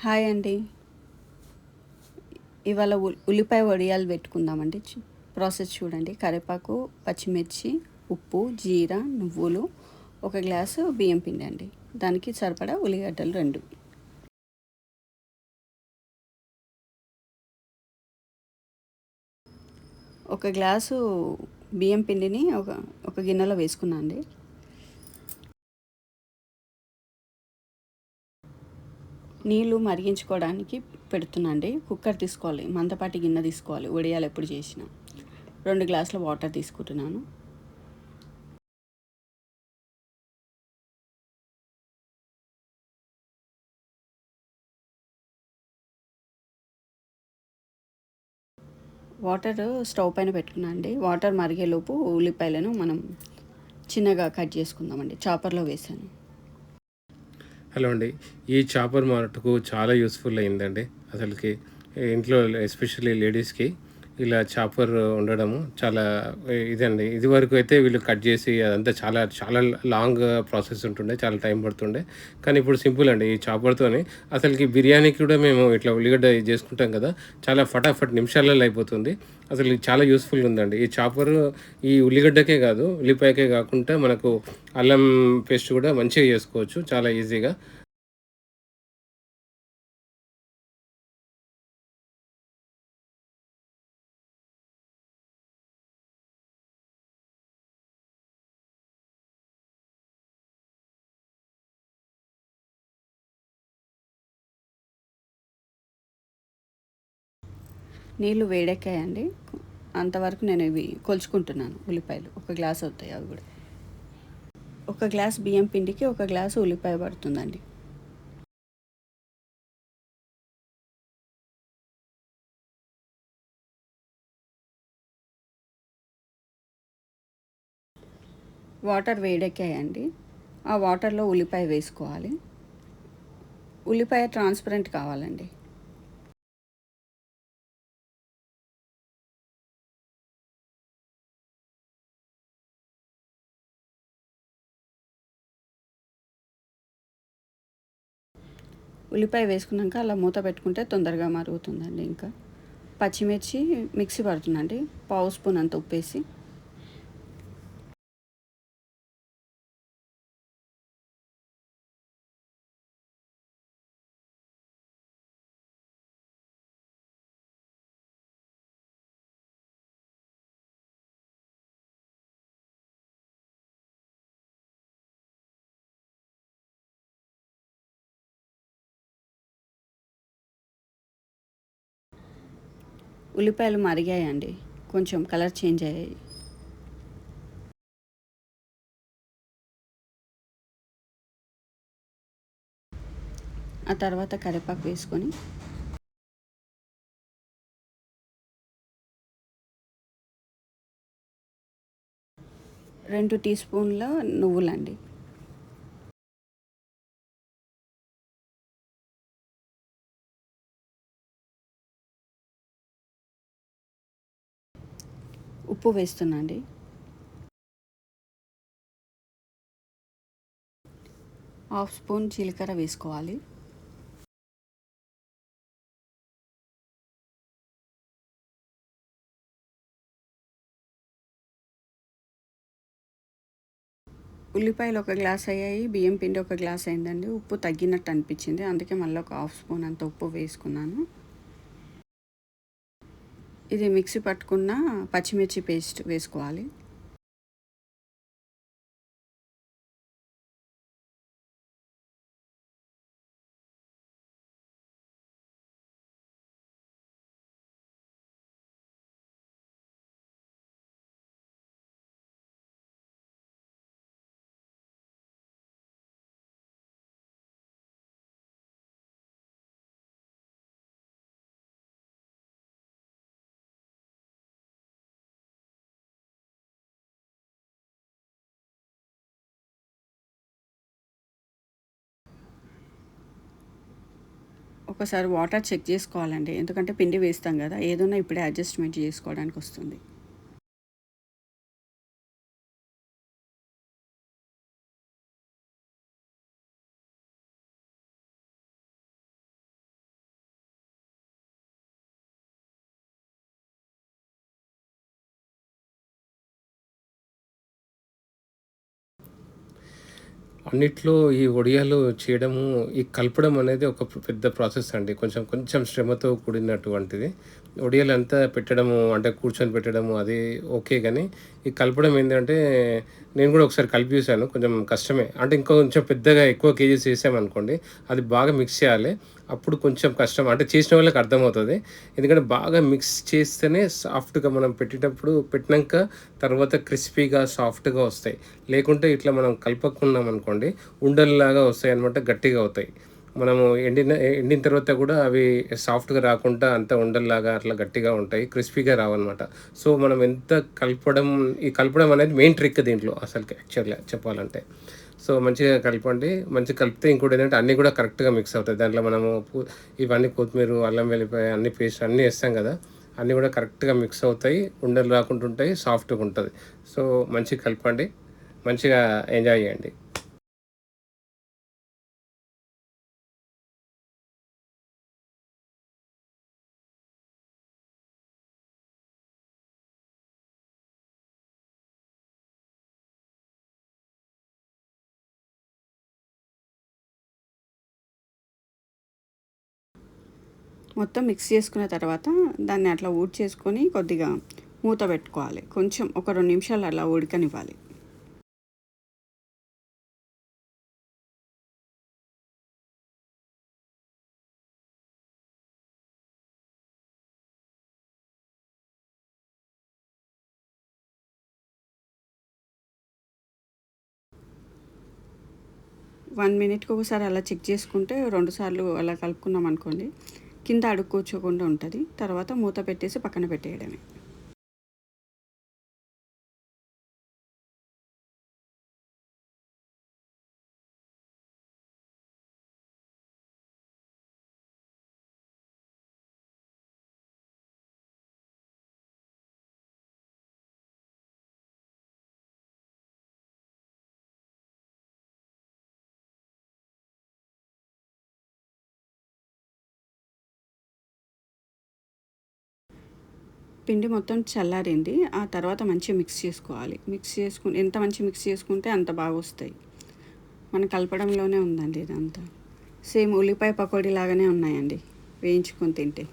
Hi అండి. ఇవాళ ఉల్లిపాయ వడియాలు పెట్టుకుందామండి. ప్రాసెస్ చూడండి. కరివేపాకు, పచ్చిమిర్చి, ఉప్పు, జీరా, నువ్వులు, ఒక గ్లాసు బియ్యం పిండి అండి. దానికి సరిపడా ఉల్లిగడ్డలు 2. ఒక గ్లాసు బియ్యం పిండిని ఒక గిన్నెలో వేసుకున్నా అండి. నీళ్ళు మరిగించుకోవడానికి పెడుతున్నా అండి. కుక్కర్ తీసుకోవాలి, మందపాటి గిన్నె తీసుకోవాలి. వడియాలు ఎప్పుడు చేసినా 2 గ్లాసుల వాటర్ తీసుకుంటున్నాను. వాటర్ స్టవ్ పైన పెట్టుకున్నా అండి. వాటర్ మరిగేలోపు ఉల్లిపాయలను మనం చిన్నగా కట్ చేసుకుందామండి. చాపర్లో వేసాను. హలో అండి. ఈ చాపర్ మటుకు చాలా యూస్ఫుల్ అయిందండి. అసలుకి ఇంట్లో ఎస్పెషల్లీ లేడీస్కి ఇలా చాపర్ ఉండడము చాలా ఇదండి. ఇదివరకు అయితే వీళ్ళు కట్ చేసి అదంతా చాలా చాలా లాంగ్ ప్రాసెస్ ఉంటుండే, చాలా టైం పడుతుండే. కానీ ఇప్పుడు సింపుల్ అండి. ఈ చాపర్తోని అసలుకి బిర్యానీకి కూడా మేము ఇట్లా ఉల్లిగడ్డ ఇది చేసుకుంటాం కదా, చాలా ఫటాఫట్ నిమిషాలలో అయిపోతుంది. అసలు ఇది చాలా యూస్ఫుల్గా ఉందండి ఈ చాపరు. ఈ ఉల్లిగడ్డకే కాదు, ఉల్లిపాయకే కాకుండా మనకు అల్లం పేస్ట్ కూడా మంచిగా చేసుకోవచ్చు చాలా ఈజీగా. నీళ్ళు వేడెక్కాయండి. అంతవరకు నేను ఇవి కొలుచుకుంటున్నాను. ఉల్లిపాయలు ఒక గ్లాస్ అవుతాయి అవి కూడా. ఒక గ్లాస్ బియ్యం పిండికి ఒక గ్లాసు ఉల్లిపాయ పడుతుందండి. వాటర్ వేడెక్కాయండి. ఆ వాటర్లో ఉల్లిపాయ వేసుకోవాలి. ఉల్లిపాయ ట్రాన్స్పరెంట్ కావాలండి. ఉల్లిపాయ వేసుకున్నాక అలా మూత పెట్టుకుంటే తొందరగా మరుగుతుందండి. ఇంకా పచ్చిమిర్చి మిక్సీ పడుతుందండి. పావు స్పూన్ అంత ఉప్పేసి. ఉల్లిపాయలు మరిగాయండి, కొంచెం కలర్ చేంజ్ అయ్యాయి. ఆ తర్వాత కరివేపాకు వేసుకొని రెండు టీ స్పూన్ల నువ్వులండి. ఉప్పు వేస్తున్నాండి. హాఫ్ స్పూన్ జీలకర్ర వేసుకోవాలి. ఉల్లిపాయలు ఒక గ్లాస్ అయ్యాయి, బియ్యం పిండి ఒక గ్లాస్ అయిందండి. ఉప్పు తగ్గినట్టు అనిపించింది, అందుకే మళ్ళీ ఒక హాఫ్ స్పూన్ అంత ఉప్పు వేసుకున్నాను. ఇది మిక్సీ పట్టుకున్న పచ్చిమిర్చి పేస్ట్ వేసుకోవాలి. ఒకసారి వాటర్ చెక్ చేసుకోవాలండి, ఎందుకంటే పిండి వేస్తాం కదా, ఏదైనా ఇప్పుడే అడ్జస్ట్మెంట్ చేసుకోవడానికి వస్తుంది. అన్నిట్లో ఈ వడియాలు చేయడము, ఈ కలపడం అనేది ఒక పెద్ద ప్రాసెస్ అండి. కొంచెం కొంచెం శ్రమతో కూడినటువంటిది. వడియాలంతా పెట్టడము అంటే కూర్చొని పెట్టడము అది ఓకే గానీ, ఈ కలపడం ఏందంటే నేను గూడా ఒకసారి కలిపి చూసాను. కొంచెం కష్టమే. అంటే ఇంకొంచెం పెద్దగా ఎక్కువ కేజీస్ చేసామనుకోండి, అది బాగా మిక్స్ చేయాలి. అప్పుడు కొంచెం కష్టం. అంటే చేసిన వాళ్ళకి అర్థమవుతది. ఎందుకంటే బాగా మిక్స్ చేస్తేనే సాఫ్ట్‌గా మనం పెట్టేటప్పుడు పెట్టినంక తర్వాత క్రిస్పీగా, సాఫ్ట్‌గా వస్తాయి. లేకుంటే ఇట్లా మనం కలపకున్నామనుకోండి, ఉండల్లాగా వస్తాయన్నమాట. గట్టిగా అవుతాయి. మనము ఎండిన తర్వాత గూడా అవి సాఫ్ట్‌గా రాకుండా అంతా ఉండల్లాగా అట్లా గట్టిగా ఉంటాయి. క్రిస్పీగా రావన్నమాట. సో, మనం ఎంత కలపడం ఈ కలపడం అనేది మెయిన్ ట్రిక్ దీంట్లో అసలకి యాక్చువల్‌గా చెప్పాలంటే. సో, మంచిగా కలపండి. మంచిగా కలిపితే ఇంకోటేంటంటే అన్నీ గూడా కరెక్ట్‌గా మిక్స్ అవుతాయి. దాంట్లో మనము ఇవన్నీ కొత్తిమీర, అల్లం వెల్లిపాయ అన్ని పేస్ట్ అన్నీ ఏస్తాం గదా! అన్నీ గూడా కరెక్ట్‌గా మిక్స్ అవుతాయి. ఉండలు రాకుండా ఉంటాయి. సాఫ్ట్‌గా ఉంటది. సో, మంచిగా కలపండి. మంచిగా ఎంజాయ్ జేయండి. మొత్తం మిక్స్ చేసుకున్న తర్వాత దాన్ని అట్లా ఊడ్చేసుకొని కొద్దిగా మూత పెట్టుకోవాలి. కొంచెం ఒక 2 నిమిషాలు అలా ఉడకనివ్వాలి. మినిట్‌కి ఒకసారి అలా చెక్ చేసుకుంటే 2 సార్లు అలా కలుపుకున్నామనుకోండి, కింద అడుగు కూర్చోకుండా ఉంటది. తర్వాత మూత పెట్టేసి పక్కన పెట్టేయడమే. పిండి మొత్తం చల్లారింది. ఆ తర్వాత మంచిగా మిక్స్ చేసుకోవాలి. ఎంత మంచిగా మిక్స్ చేసుకుంటే అంత బాగొస్తాయి. మనం కలపడంలోనే ఉందండి ఇదంతా. సేమ్ ఉల్లిపాయ పకోడీ లాగానే ఉన్నాయండి వేయించుకొని తింటే.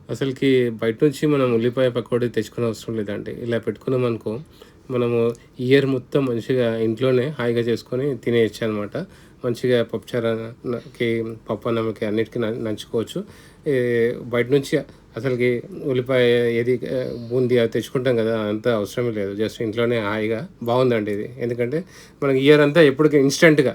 అసలకి బయట నుంచి మనం ఉల్లిపాయ పకోడీ తెచ్చుకునే అవసరం లేదండి. ఇలా పెట్టుకున్నామనుకో, మనము ఇయర్ మొత్తం మంచిగా ఇంట్లోనే హాయిగా చేసుకొని తినేయొచ్చనమాట. మంచిగా పప్పుచారుకి, పప్పన్నంకి అన్నిటికి నంచుకోవచ్చు. ఈ బయట నుంచి అసలకి ఉల్లిపాయ బూందీ అది తెచ్చుకుంటాం గదా! అంత అవసరమే లేదు. జస్ట్ ఇంట్లోనే హాయిగా బావుందండి ఇది. ఎందుకంటే మనకి ఇయర్ అంతా ఎప్పటికి ఇన్‌స్టంట్‌గా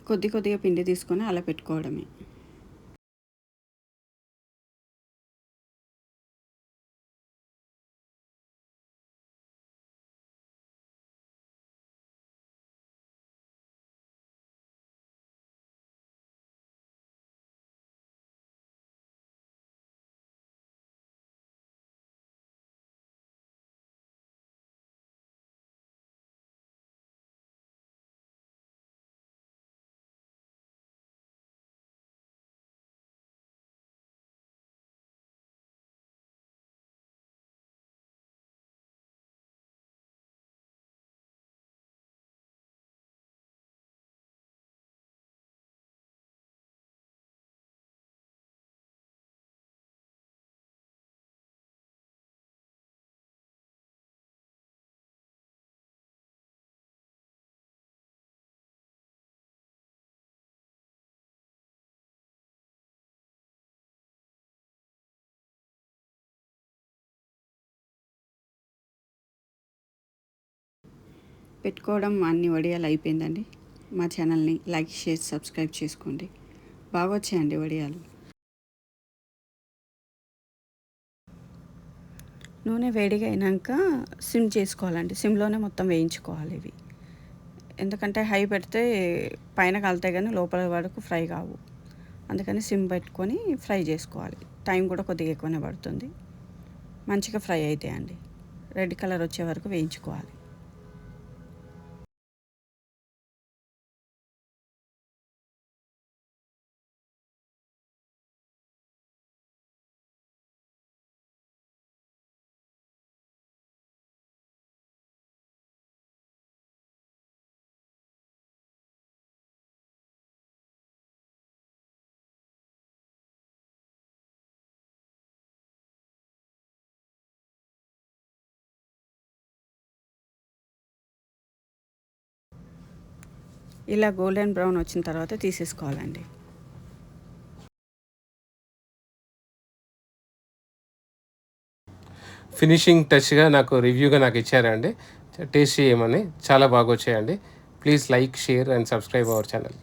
కొద్దిగా పిండి తీసుకొని అలా పెట్టుకోవడమే. పెట్టుకోవడం అన్ని వడియాలు అయిపోయిందండి. మా ఛానల్ని లైక్, షేర్, సబ్స్క్రైబ్ చేసుకోండి. బాగొచ్చాయండి వడియాలు. నూనె వేడిగా అయినాక సిమ్ చేసుకోవాలండి. సిమ్‌లోనే మొత్తం వేయించుకోవాలి ఇవి. ఎందుకంటే హై పెడితే పైన కాలుతాయి కానీ లోపల వరకు ఫ్రై కావు. అందుకని సిమ్ పెట్టుకొని ఫ్రై చేసుకోవాలి. టైం కూడా కొద్దిగా ఎక్కువనే పడుతుంది. మంచిగా ఫ్రై అయితాయండి. రెడ్ కలర్ వచ్చే వరకు వేయించుకోవాలి. ఇలా గోల్డెన్ బ్రౌన్ వచ్చిన తర్వాత తీసేసుకోవాలండి. ఫినిషింగ్ టచ్గా రివ్యూగా నాకు ఇచ్చారండి, టేస్ట్ చేయమని. చాలా బాగా వచ్చాయండి. Please like, share and subscribe our channel.